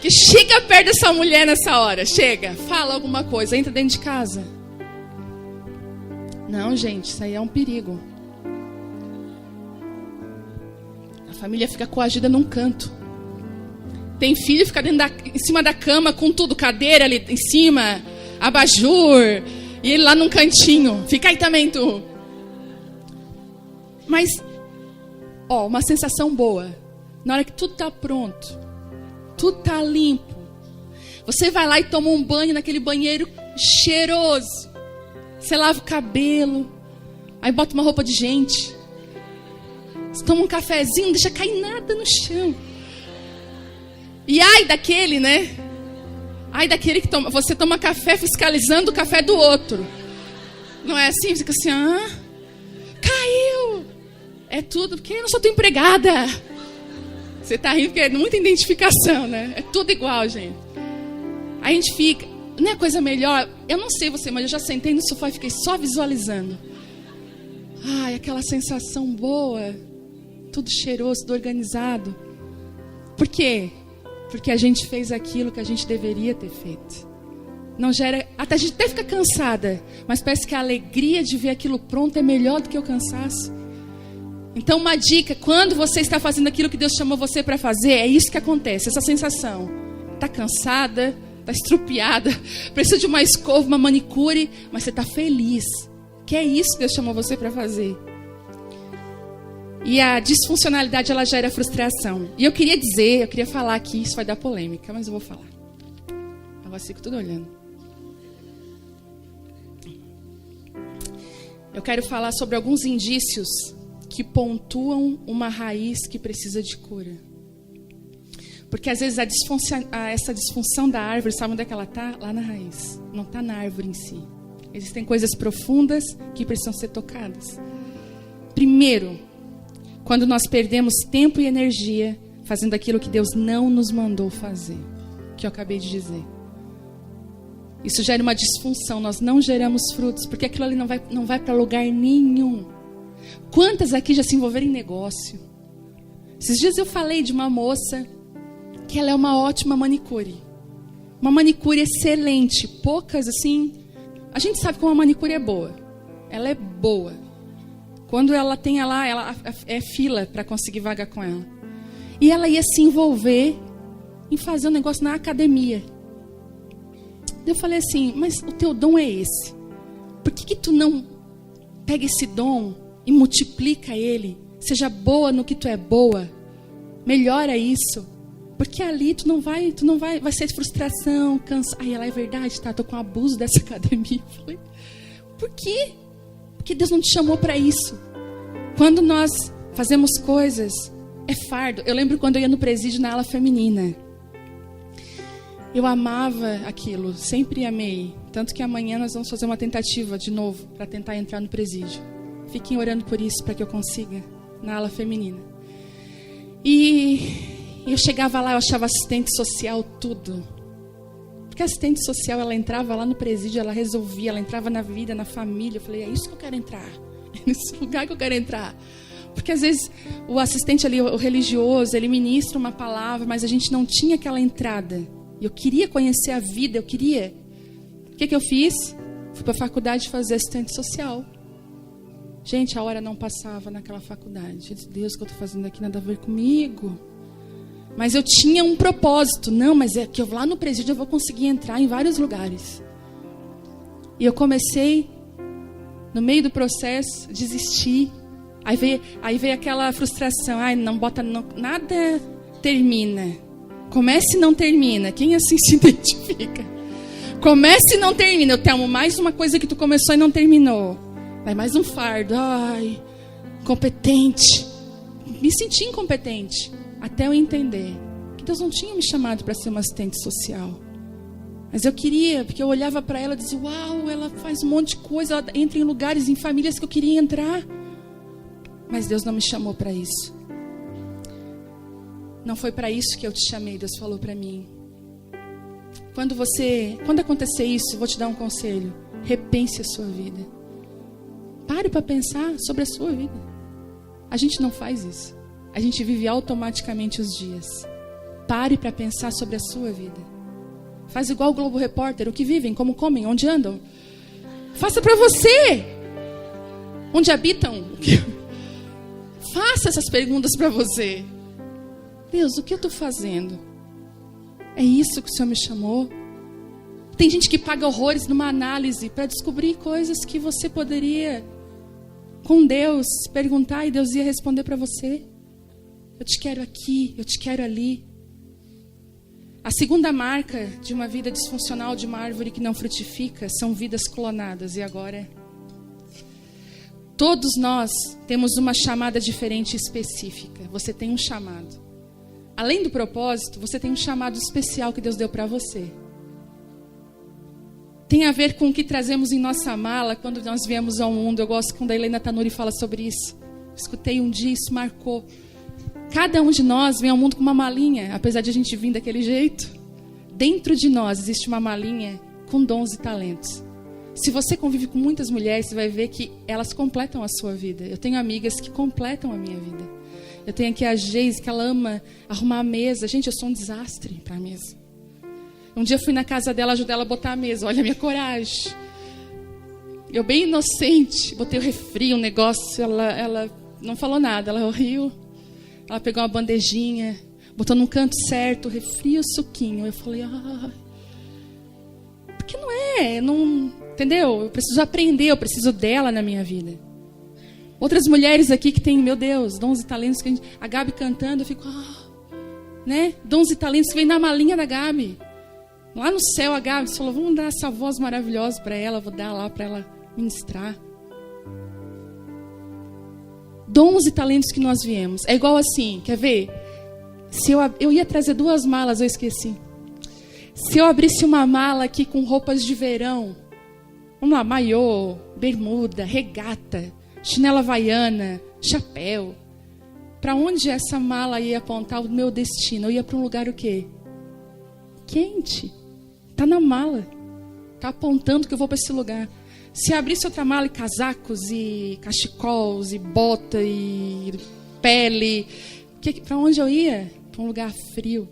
Que chega perto dessa mulher nessa hora. Chega, fala alguma coisa, entra dentro de casa. Não, gente, isso aí é um perigo. A família fica coagida num canto. Tem filho, fica em cima da cama com tudo, cadeira ali em cima, abajur, e ele lá num cantinho. Fica aí também, tu. Mas, uma sensação boa. Na hora que tudo tá pronto, tudo tá limpo, você vai lá e toma um banho naquele banheiro cheiroso. Você lava o cabelo, aí bota uma roupa de gente. Você toma um cafezinho, não deixa cair nada no chão. E ai daquele, né? Ai daquele que você toma café fiscalizando o café do outro. Não é assim? Fica assim, caiu. É tudo, porque eu não sou tua empregada. Você tá rindo porque é muita identificação, né? É tudo igual, gente. Aí a gente fica, não é coisa melhor? Eu não sei você, mas eu já sentei no sofá e fiquei só visualizando. Ai, aquela sensação boa. Tudo cheiroso, tudo organizado. Por quê? Porque a gente fez aquilo que a gente deveria ter feito. Não gera, até a gente até fica cansada, mas parece que a alegria de ver aquilo pronto é melhor do que o cansaço. Então uma dica, quando você está fazendo aquilo que Deus chamou você para fazer, é isso que acontece, essa sensação. Está cansada, está estrupiada, precisa de uma escova, uma manicure, mas você está feliz. Que é isso que Deus chamou você para fazer. E a disfuncionalidade, ela gera frustração. E eu queria falar aqui, isso vai dar polêmica, mas eu vou falar. Agora fico tudo olhando. Eu quero falar sobre alguns indícios que pontuam uma raiz que precisa de cura. Porque às vezes essa disfunção da árvore, sabe onde é que ela está? Lá na raiz. Não está na árvore em si. Existem coisas profundas que precisam ser tocadas. Primeiro, quando nós perdemos tempo e energia fazendo aquilo que Deus não nos mandou fazer, que eu acabei de dizer. Isso gera uma disfunção, nós não geramos frutos, porque aquilo ali não vai para lugar nenhum. Quantas aqui já se envolveram em negócio? Esses dias eu falei de uma moça que ela é uma ótima manicure. Uma manicure excelente, poucas assim. A gente sabe como a manicure é boa. Ela é boa. Quando ela tem ela é fila para conseguir vaga com ela. E ela ia se envolver em fazer um negócio na academia. Eu falei assim, mas o teu dom é esse. Por que tu não pega esse dom e multiplica ele? Seja boa no que tu é boa. Melhora isso. Porque ali tu não vai ser frustração, cansaço. Aí ela, é verdade, tá? Tô com abuso dessa academia. Eu falei, por quê? Porque Deus não te chamou para isso. Quando nós fazemos coisas, é fardo. Eu lembro quando eu ia no presídio na ala feminina. Eu amava aquilo, sempre amei. Tanto que amanhã nós vamos fazer uma tentativa de novo para tentar entrar no presídio. Fiquem orando por isso, para que eu consiga, na ala feminina. E eu chegava lá, eu achava assistente social tudo. Porque a assistente social, ela entrava lá no presídio, ela resolvia, ela entrava na vida, na família. Eu falei, é isso que eu quero entrar. É nesse lugar que eu quero entrar. Porque às vezes o assistente ali, o religioso, ele ministra uma palavra, mas a gente não tinha aquela entrada. E eu queria conhecer a vida, eu queria. O que eu fiz? Fui para a faculdade fazer assistente social. Gente, a hora não passava naquela faculdade. Eu disse, Deus, o que eu estou fazendo aqui nada a ver comigo. Mas eu tinha um propósito. Não, mas é que lá no presídio eu vou conseguir entrar em vários lugares. E eu comecei, no meio do processo, desistir. Aí veio aquela frustração. Ai, não bota, não, nada termina. Comece e não termina. Quem assim se identifica? Comece e não termina. Eu te amo mais uma coisa que tu começou e não terminou. Vai mais um fardo. Ai, competente. Me senti incompetente. Até eu entender que Deus não tinha me chamado para ser uma assistente social. Mas eu queria, porque eu olhava para ela e dizia, uau, ela faz um monte de coisa, ela entra em lugares, em famílias que eu queria entrar. Mas Deus não me chamou para isso. Não foi para isso que eu te chamei, Deus falou para mim. Quando acontecer isso, vou te dar um conselho. Repense a sua vida. Pare para pensar sobre a sua vida. A gente não faz isso. A gente vive automaticamente os dias. Pare para pensar sobre a sua vida. Faz igual o Globo Repórter. O que vivem, como comem, onde andam. Faça para você. Onde habitam. Faça essas perguntas para você. Deus, o que eu estou fazendo? É isso que o Senhor me chamou? Tem gente que paga horrores numa análise para descobrir coisas que você poderia, com Deus, perguntar e Deus ia responder para você. Eu te quero aqui, eu te quero ali. A segunda marca de uma vida disfuncional, de uma árvore que não frutifica, são vidas clonadas. E agora? Todos nós temos uma chamada diferente e específica. Você tem um chamado. Além do propósito, você tem um chamado especial que Deus deu para você. Tem a ver com o que trazemos em nossa mala quando nós viemos ao mundo. Eu gosto quando a Helena Tanuri fala sobre isso. Escutei um dia, isso marcou. Cada um de nós vem ao mundo com uma malinha, apesar de a gente vir daquele jeito. Dentro de nós existe uma malinha com dons e talentos. Se você convive com muitas mulheres, você vai ver que elas completam a sua vida. Eu tenho amigas que completam a minha vida. Eu tenho aqui a Geise, que ela ama arrumar a mesa. Gente, eu sou um desastre para a mesa. Um dia eu fui na casa dela, ajudei ela a botar a mesa. Olha a minha coragem. Eu bem inocente, botei o refri, um negócio. Ela não falou nada, ela riu. Ela pegou uma bandejinha, botou num canto certo, o refri e o suquinho. Eu falei, porque não, entendeu? Eu preciso aprender, eu preciso dela na minha vida. Outras mulheres aqui que têm, meu Deus, dons e talentos. Que a Gabi cantando, eu fico, né? Dons e talentos que vem na malinha da Gabi. Lá no céu, a Gabi falou, vamos dar essa voz maravilhosa para ela, vou dar lá para ela ministrar. Dons e talentos que nós viemos. É igual assim, quer ver? Se eu ia trazer 2 malas, eu esqueci. Se eu abrisse uma mala aqui com roupas de verão, vamos lá, maiô, bermuda, regata, chinela havaiana, chapéu. Para onde essa mala ia apontar o meu destino? Eu ia para um lugar o quê? Quente. Tá na mala. Tá apontando que eu vou para esse lugar. Se abrisse outra mala e casacos e cachecols e bota e pele, para onde eu ia? Para um lugar frio.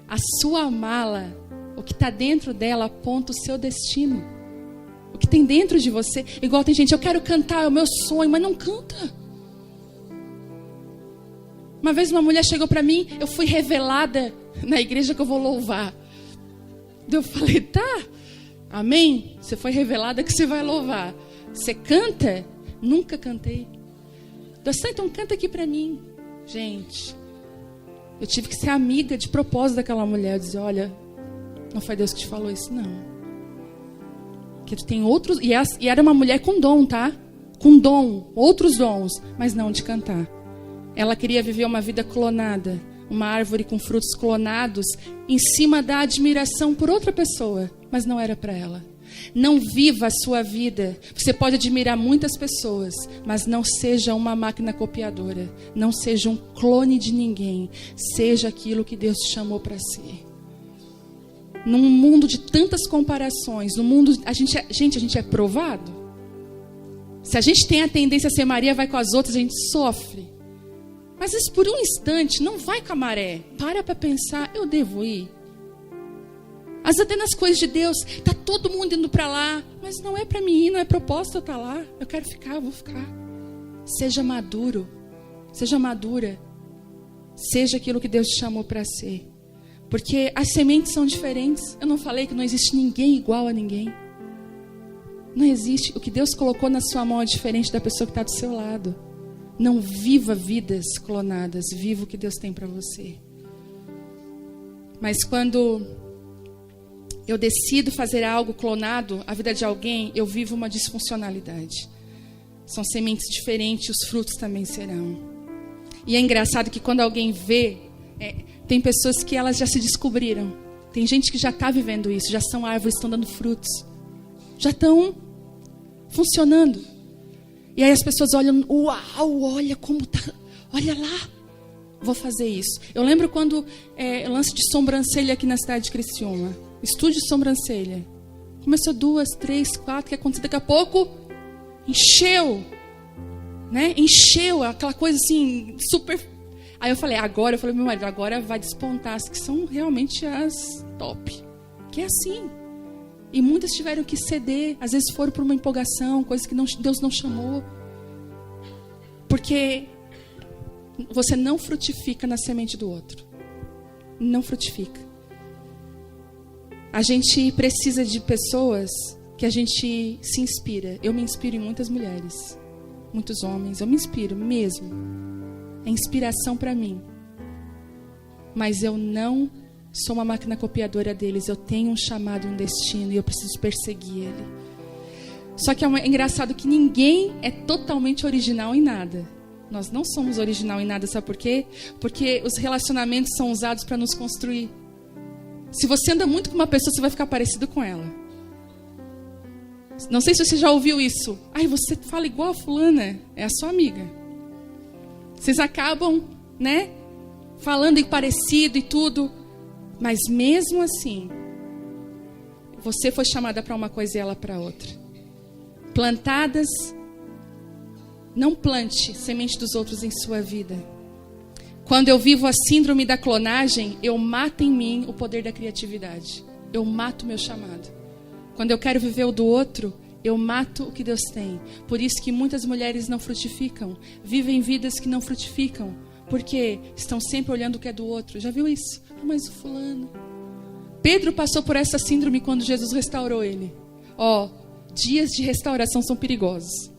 A sua mala, o que está dentro dela aponta o seu destino. O que tem dentro de você. Igual tem gente, eu quero cantar, é o meu sonho, mas não canta. Uma vez uma mulher chegou para mim, eu fui revelada na igreja que eu vou louvar. Eu falei, tá, amém? Você foi revelada que você vai louvar. Você canta? Nunca cantei. Então canta aqui para mim. Gente, eu tive que ser amiga de propósito daquela mulher. Eu dizia, olha, não foi Deus que te falou isso, não. Que tu tem outros... E era uma mulher com dom, tá? Com dom, outros dons, mas não de cantar. Ela queria viver uma vida clonada. Uma árvore com frutos clonados em cima da admiração por outra pessoa, mas não era para ela. Não viva a sua vida. Você pode admirar muitas pessoas, mas não seja uma máquina copiadora. Não seja um clone de ninguém. Seja aquilo que Deus te chamou para ser. Num mundo de tantas comparações, no mundo, a gente é provado. Se a gente tem a tendência a ser Maria, vai com as outras, a gente sofre. Mas isso por um instante, não vai com a maré. Para pensar, eu devo ir. Até nas coisas de Deus, está todo mundo indo para lá. Mas não é para mim ir, não é proposta eu estar lá. Eu quero ficar, eu vou ficar. Seja maduro. Seja madura. Seja aquilo que Deus te chamou para ser. Porque as sementes são diferentes. Eu não falei que não existe ninguém igual a ninguém. Não existe. O que Deus colocou na sua mão é diferente da pessoa que está do seu lado. Não viva vidas clonadas, viva o que Deus tem para você. Mas quando eu decido fazer algo clonado, a vida de alguém, eu vivo uma disfuncionalidade. São sementes diferentes, os frutos também serão. E é engraçado que quando alguém vê, tem pessoas que elas já se descobriram. Tem gente que já está vivendo isso, já são árvores, estão dando frutos. Já estão funcionando. E aí as pessoas olham, uau, olha como tá, olha lá, vou fazer isso. Eu lembro quando lance de sobrancelha aqui na cidade de Criciúma, estúdio de sobrancelha. Começou 2, 3, 4, que aconteceu daqui a pouco, encheu, né? Encheu, aquela coisa assim, super... Aí eu falei, meu marido, agora vai despontar as que são realmente as top. Que é assim. E muitas tiveram que ceder, às vezes foram por uma empolgação, coisas que Deus não chamou. Porque você não frutifica na semente do outro. Não frutifica. A gente precisa de pessoas que a gente se inspira. Eu me inspiro em muitas mulheres, muitos homens. Eu me inspiro mesmo. É inspiração para mim. Mas eu não sou uma máquina copiadora deles. Eu tenho um chamado, um destino, e eu preciso perseguir ele. Só que é engraçado que ninguém é totalmente original em nada. Nós não somos original em nada, sabe por quê? Porque os relacionamentos são usados para nos construir. Se você anda muito com uma pessoa, você vai ficar parecido com ela. Não sei se você já ouviu isso. Ai, você fala igual a fulana. É a sua amiga. Vocês acabam, né? Falando parecido e tudo. Mas mesmo assim, você foi chamada para uma coisa e ela para outra. Plantadas, não plante semente dos outros em sua vida. Quando eu vivo a síndrome da clonagem, eu mato em mim o poder da criatividade. Eu mato o meu chamado. Quando eu quero viver o do outro, eu mato o que Deus tem. Por isso que muitas mulheres não frutificam. Vivem vidas que não frutificam. Porque estão sempre olhando o que é do outro. Já viu isso? Ah, mas o fulano. Pedro passou por essa síndrome quando Jesus restaurou ele. Dias de restauração são perigosos.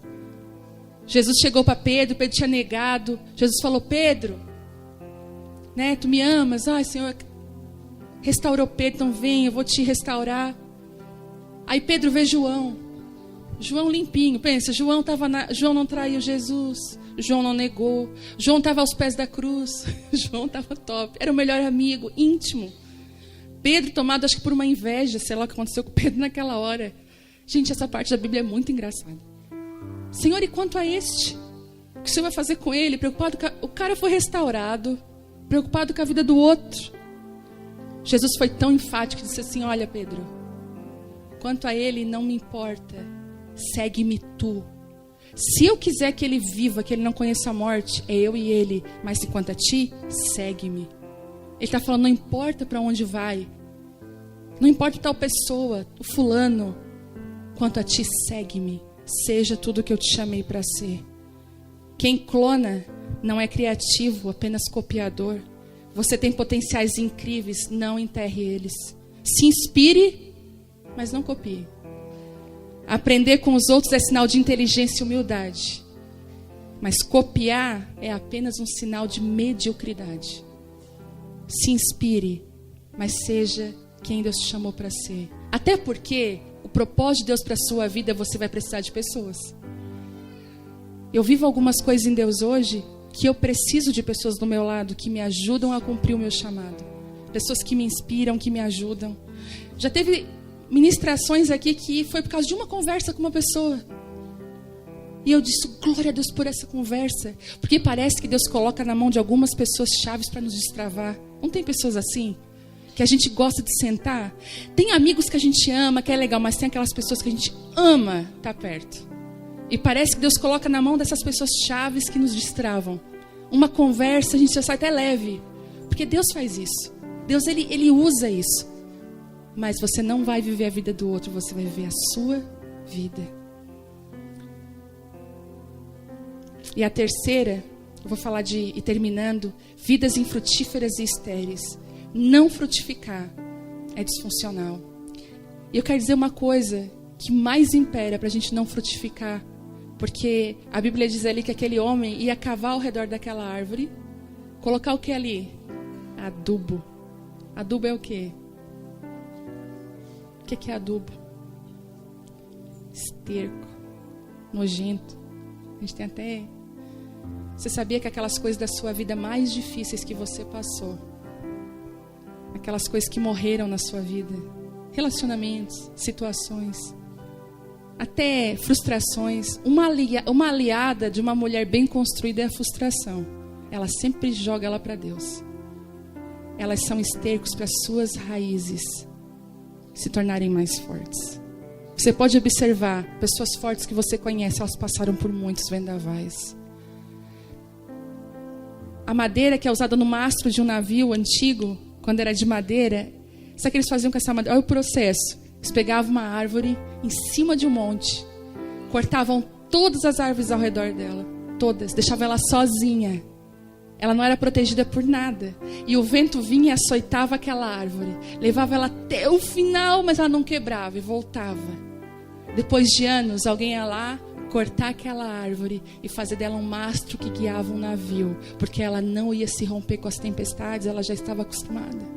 Jesus chegou para Pedro, Pedro tinha negado. Jesus falou: Pedro, né, tu me amas? Ai, Senhor, restaurou Pedro, então vem, eu vou te restaurar. Aí Pedro vê João limpinho, pensa, João não traiu Jesus, João não negou, João estava aos pés da cruz, João estava top, era o melhor amigo, íntimo. Pedro tomado acho que por uma inveja, sei lá o que aconteceu com Pedro naquela hora. Gente, essa parte da Bíblia é muito engraçada. Senhor, e quanto a este? O que o Senhor vai fazer com ele? Preocupado o cara foi restaurado, preocupado com a vida do outro. Jesus foi tão enfático que disse assim: olha, Pedro, quanto a ele não me importa, segue-me tu. Se eu quiser que ele viva, que ele não conheça a morte, é eu e ele, mas quanto a ti, segue-me. Ele está falando, não importa para onde vai, não importa tal pessoa, o fulano, quanto a ti, segue-me. Seja tudo o que eu te chamei para ser. Quem clona não é criativo, apenas copiador. Você tem potenciais incríveis, não enterre eles. Se inspire, mas não copie. Aprender com os outros é sinal de inteligência e humildade. Mas copiar é apenas um sinal de mediocridade. Se inspire, mas seja quem Deus te chamou para ser. Até porque o propósito de Deus para a sua vida, você vai precisar de pessoas. Eu vivo algumas coisas em Deus hoje que eu preciso de pessoas do meu lado que me ajudam a cumprir o meu chamado. Pessoas que me inspiram, que me ajudam. Já teve ministrações aqui que foi por causa de uma conversa com uma pessoa. E eu disse, glória a Deus por essa conversa. Porque parece que Deus coloca na mão de algumas pessoas chaves para nos destravar. Não tem pessoas assim? Que a gente gosta de sentar. Tem amigos que a gente ama, que é legal, mas tem aquelas pessoas que a gente ama estar perto. E parece que Deus coloca na mão dessas pessoas chaves que nos destravam. Uma conversa, a gente já sai até leve. Porque Deus faz isso. Deus, ele usa isso. Mas você não vai viver a vida do outro, você vai viver a sua vida. E a terceira, eu vou falar e terminando, vidas infrutíferas e estéreis. Não frutificar é disfuncional. E eu quero dizer uma coisa que mais impera para a gente não frutificar. Porque a Bíblia diz ali que aquele homem ia cavar ao redor daquela árvore, colocar o que ali? Adubo. Adubo é o quê? O que é adubo? Esterco. Nojento. A gente tem até... Você sabia que aquelas coisas da sua vida mais difíceis que você passou, aquelas coisas que morreram na sua vida, relacionamentos, situações, até frustrações, uma aliada de uma mulher bem construída é a frustração. Ela sempre joga ela para Deus. Elas são estercos para suas raízes se tornarem mais fortes. Você pode observar, pessoas fortes que você conhece, elas passaram por muitos vendavais. A madeira que é usada no mastro de um navio antigo, quando era de madeira, sabe o que eles faziam com essa madeira? Olha o processo. Eles pegavam uma árvore em cima de um monte, cortavam todas as árvores ao redor dela, todas, deixavam ela sozinha. Ela não era protegida por nada. E o vento vinha e açoitava aquela árvore, levava ela até o final, mas ela não quebrava e voltava. Depois de anos, alguém ia lá cortar aquela árvore e fazer dela um mastro que guiava um navio, porque ela não ia se romper com as tempestades, ela já estava acostumada.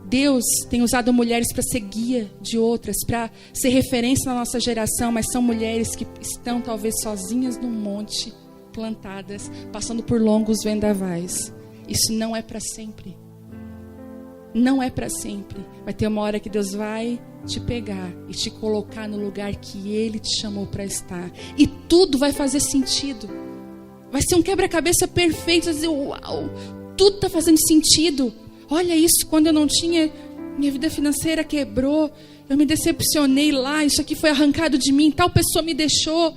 Deus tem usado mulheres para ser guia de outras, para ser referência na nossa geração, mas são mulheres que estão talvez sozinhas num monte, plantadas, passando por longos vendavais. Isso não é para sempre. Não é para sempre. Vai ter uma hora que Deus vai te pegar e te colocar no lugar que Ele te chamou para estar. E tudo vai fazer sentido. Vai ser um quebra-cabeça perfeito. Vai dizer, uau, tudo está fazendo sentido. Olha isso, quando eu não tinha, minha vida financeira quebrou, eu me decepcionei lá, isso aqui foi arrancado de mim, tal pessoa me deixou,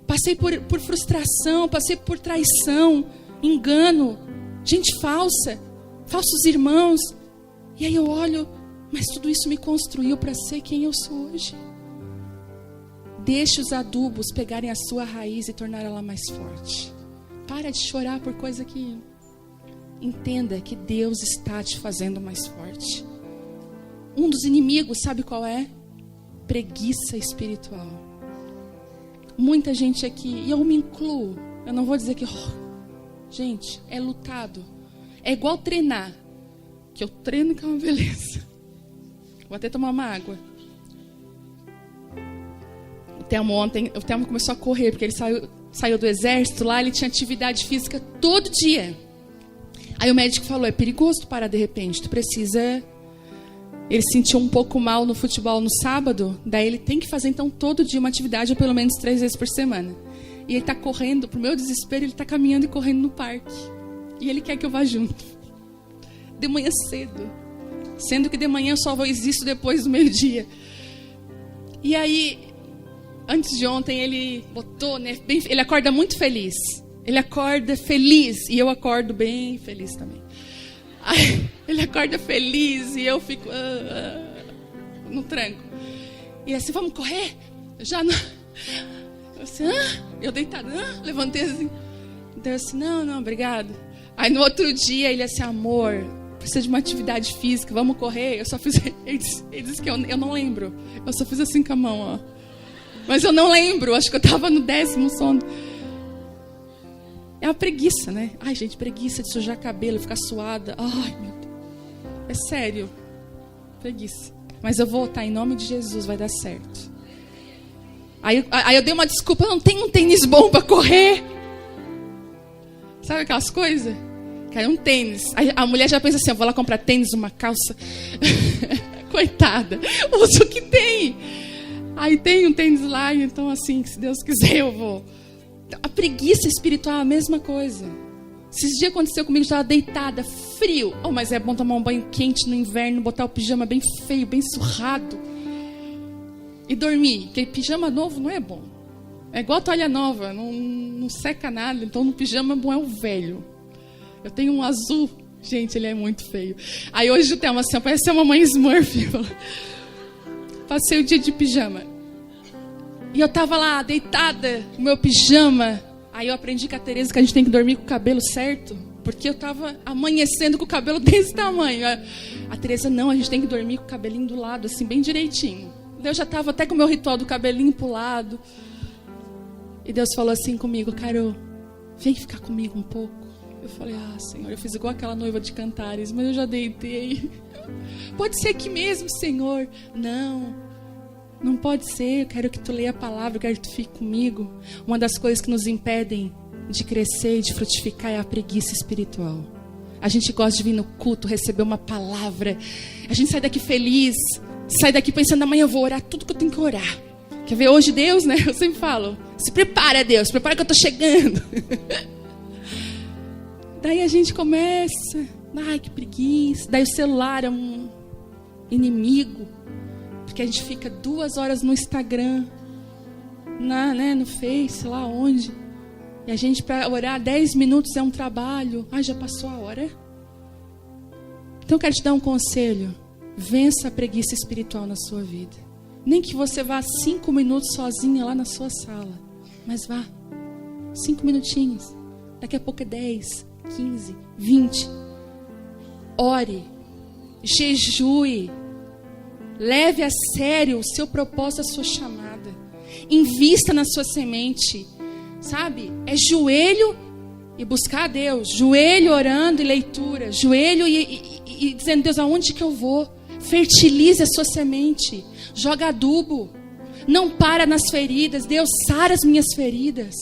passei por frustração, passei por traição, engano, gente falsa, falsos irmãos. E aí eu olho, mas tudo isso me construiu para ser quem eu sou hoje. Deixe os adubos pegarem a sua raiz e tornar ela mais forte. Para de chorar por coisa que... Entenda que Deus está te fazendo mais forte. Um dos inimigos, sabe qual é? Preguiça espiritual. muita gente aqui, e eu me incluo, eu não vou dizer que... gente, é lutado. É igual treinar. Que eu treino que é uma beleza. Vou até tomar uma água. O Telmo começou a correr, porque ele saiu do exército, lá ele tinha atividade física todo dia. Aí o médico falou, é perigoso tu parar de repente, tu precisa... Ele se sentiu um pouco mal no futebol no sábado, daí ele tem que fazer então todo dia uma atividade, ou pelo menos 3 vezes por semana. E ele está correndo, pro meu desespero, ele está caminhando e correndo no parque. E ele quer que eu vá junto. De manhã cedo. Sendo que de manhã eu só existo depois do meio-dia. E aí, antes de ontem, ele botou, né? Ele acorda muito feliz. Ele acorda feliz. E eu acordo bem feliz também. Aí, ele acorda feliz e eu fico no tranco. E assim, vamos correr? Já não... Eu assim, eu deitada, levantei assim. Então eu assim, não, obrigado. Aí no outro dia ele assim, amor, precisa de uma atividade física, vamos correr. Eu só fiz, ele disse que eu não lembro. Eu só fiz assim com a mão, ó. Mas eu não lembro, acho que eu tava no 10º sono. É uma preguiça, né? Ai, gente, preguiça de sujar cabelo, ficar suada. Ai, meu Deus. É sério. Preguiça. Mas eu vou voltar, em nome de Jesus, vai dar certo. Aí eu dei uma desculpa, eu não tenho um tênis bom pra correr. Sabe aquelas coisas? Quero um tênis. Aí a mulher já pensa assim, eu vou lá comprar tênis, uma calça. Coitada. Usa o que tem. Aí tem um tênis lá, então assim, se Deus quiser eu vou. A preguiça espiritual é a mesma coisa. Esses dias aconteceu comigo, eu estava deitada, frio. Oh, mas é bom tomar um banho quente no inverno, botar o pijama bem feio, bem surrado. E dormir. Porque pijama novo não é bom. É igual toalha nova, não seca nada. Então no pijama bom é o velho. Eu tenho um azul. Gente, ele é muito feio. Aí hoje eu tenho uma assim, parece uma mãe Smurf. Passei o dia de pijama. E eu tava lá, deitada, no meu pijama. Aí eu aprendi com a Tereza que a gente tem que dormir com o cabelo certo. Porque eu tava amanhecendo com o cabelo desse tamanho. A Tereza, não, a gente tem que dormir com o cabelinho do lado, assim, bem direitinho. Eu já tava até com o meu ritual do cabelinho pro lado. E Deus falou assim comigo, Carol, vem ficar comigo um pouco. Eu falei, Senhor, eu fiz igual aquela noiva de Cantares, mas eu já deitei. Pode ser aqui mesmo, Senhor. Não pode ser, eu quero que tu leia a palavra, eu quero que tu fique comigo. Uma das coisas que nos impedem de crescer e de frutificar é a preguiça espiritual. A gente gosta de vir no culto, receber uma palavra. A gente sai daqui feliz, sai daqui pensando, amanhã eu vou orar tudo que eu tenho que orar. Quer ver hoje Deus, né? Eu sempre falo, se prepara Deus, se prepara que eu tô chegando. Daí a gente começa, ai que preguiça. Daí o celular é um inimigo. Porque a gente fica 2 horas no Instagram, no Face, lá onde. E a gente, para orar 10 minutos é um trabalho. Já passou a hora. Então eu quero te dar um conselho. Vença a preguiça espiritual na sua vida. Nem que você vá 5 minutos sozinha lá na sua sala. Mas vá. 5 minutinhos. Daqui a pouco é 10, 15, 20. Ore. Jejue. Leve a sério o seu propósito, a sua chamada. Invista na sua semente. Sabe? É joelho e buscar a Deus. Joelho orando e leitura. Joelho e dizendo, Deus, aonde que eu vou? Fertilize a sua semente. Joga adubo. Não para nas feridas. Deus, sara as minhas feridas.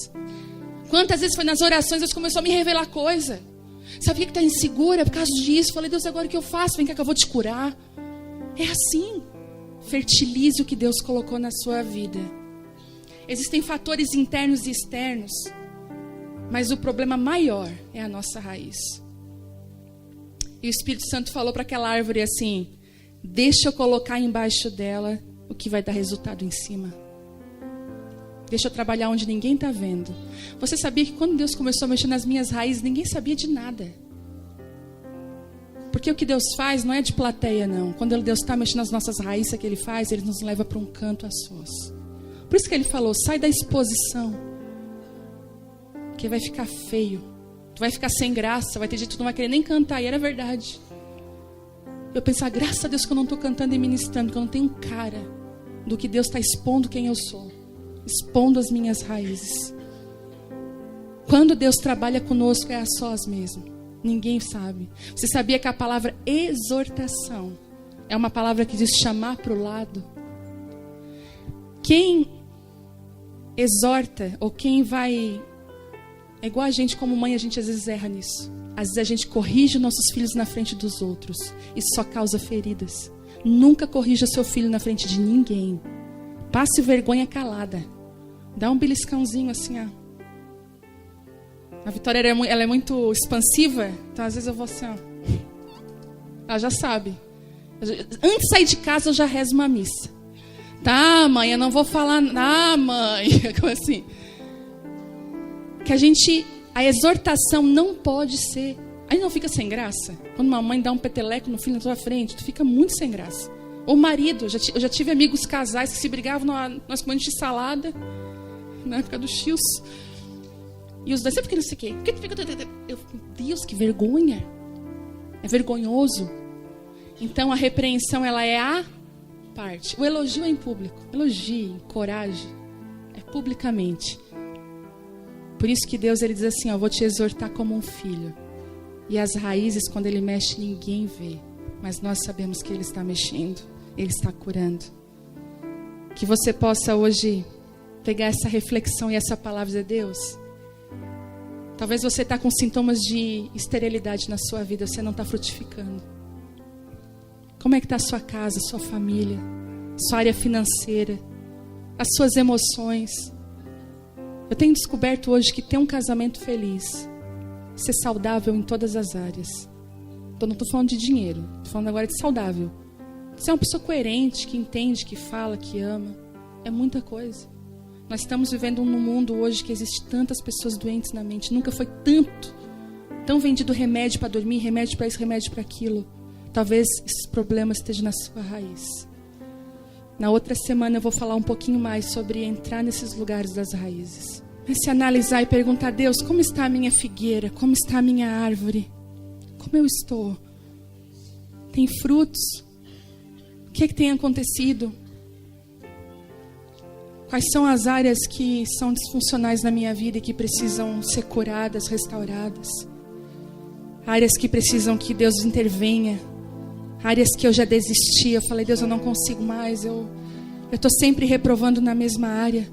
Quantas vezes foi nas orações, Deus começou a me revelar coisa. Sabia que está insegura por causa disso? Falei, Deus, agora o que eu faço? Vem cá que eu vou te curar. É assim. Fertilize o que Deus colocou na sua vida. Existem fatores internos e externos, mas o problema maior é a nossa raiz. E o Espírito Santo falou para aquela árvore assim, deixa eu colocar embaixo dela o que vai dar resultado em cima. Deixa eu trabalhar onde ninguém está vendo. Você sabia que quando Deus começou a mexer nas minhas raízes, ninguém sabia de nada. Porque o que Deus faz não é de plateia, não. Quando Deus está mexendo nas nossas raízes, o que Ele faz? Ele nos leva para um canto a sós. Por isso que Ele falou, sai da exposição. Porque vai ficar feio. Tu vai ficar sem graça, vai ter gente que não vai querer nem cantar. E era verdade. Eu pensava, graças a Deus que eu não estou cantando e ministrando, que eu não tenho cara do que Deus está expondo quem eu sou. expondo as minhas raízes. Quando Deus trabalha conosco é a sós mesmo. Ninguém sabe. Você sabia que a palavra exortação é uma palavra que diz chamar para o lado? Quem exorta, ou quem vai... É igual a gente, como mãe, a gente às vezes erra nisso. Às vezes a gente corrige nossos filhos na frente dos outros. Isso só causa feridas. Nunca corrija seu filho na frente de ninguém. Passe vergonha calada. Dá um beliscãozinho assim, ó. A Vitória ela é muito expansiva, então às vezes eu vou assim, ó. Ela já sabe. Antes de sair de casa eu já rezo uma missa. Tá, mãe, eu não vou falar. Ah, mãe. Como assim? Que a exortação não pode ser. Aí não fica sem graça. Quando uma mãe dá um peteleco no filho na tua frente, tu fica muito sem graça. Ou marido, eu já tive amigos casais que se brigavam, nós comendo de salada, na época do Chios. E os dois, sempre que não sei o quê. Deus, que vergonha. É vergonhoso. Então a repreensão, ela é a parte. O elogio é em público. Elogie, encoraje. É publicamente. Por isso que Deus, ele diz assim, ó, vou te exortar como um filho. E as raízes, quando ele mexe, ninguém vê. Mas nós sabemos que ele está mexendo. Ele está curando. Que você possa hoje pegar essa reflexão e essa palavra de Deus. Talvez você está com sintomas de esterilidade na sua vida. Você não está frutificando. Como é que está a sua casa, a sua família, sua área financeira, as suas emoções? Eu tenho descoberto hoje que ter um casamento feliz, ser saudável em todas as áreas. Não estou falando de dinheiro, estou falando agora de saudável. Ser uma pessoa coerente, que entende, que fala, que ama. É muita coisa. Nós estamos vivendo num mundo hoje que existe tantas pessoas doentes na mente. Nunca foi tão vendido remédio para dormir, remédio para isso, remédio para aquilo. Talvez esses problemas estejam na sua raiz. Na outra semana eu vou falar um pouquinho mais sobre entrar nesses lugares das raízes. Mas se analisar e perguntar a Deus, como está a minha figueira? Como está a minha árvore? Como eu estou? Tem frutos? O que é que tem acontecido? Quais são as áreas que são disfuncionais na minha vida e que precisam ser curadas, restauradas? Áreas que precisam que Deus intervenha. Áreas que eu já desisti. Eu falei, Deus, eu não consigo mais. Eu estou sempre reprovando na mesma área.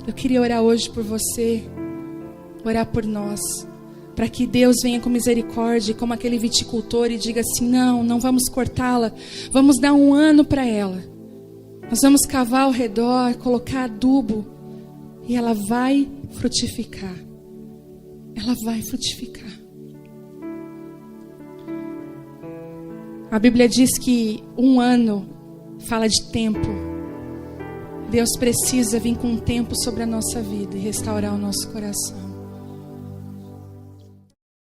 Eu queria orar hoje por você. Orar por nós. Para que Deus venha com misericórdia, como aquele viticultor, e diga assim, não vamos cortá-la. Vamos dar 1 ano para ela. Nós vamos cavar ao redor, colocar adubo. E ela vai frutificar. Ela vai frutificar. A Bíblia diz que 1 ano fala de tempo. Deus precisa vir com um tempo sobre a nossa vida e restaurar o nosso coração.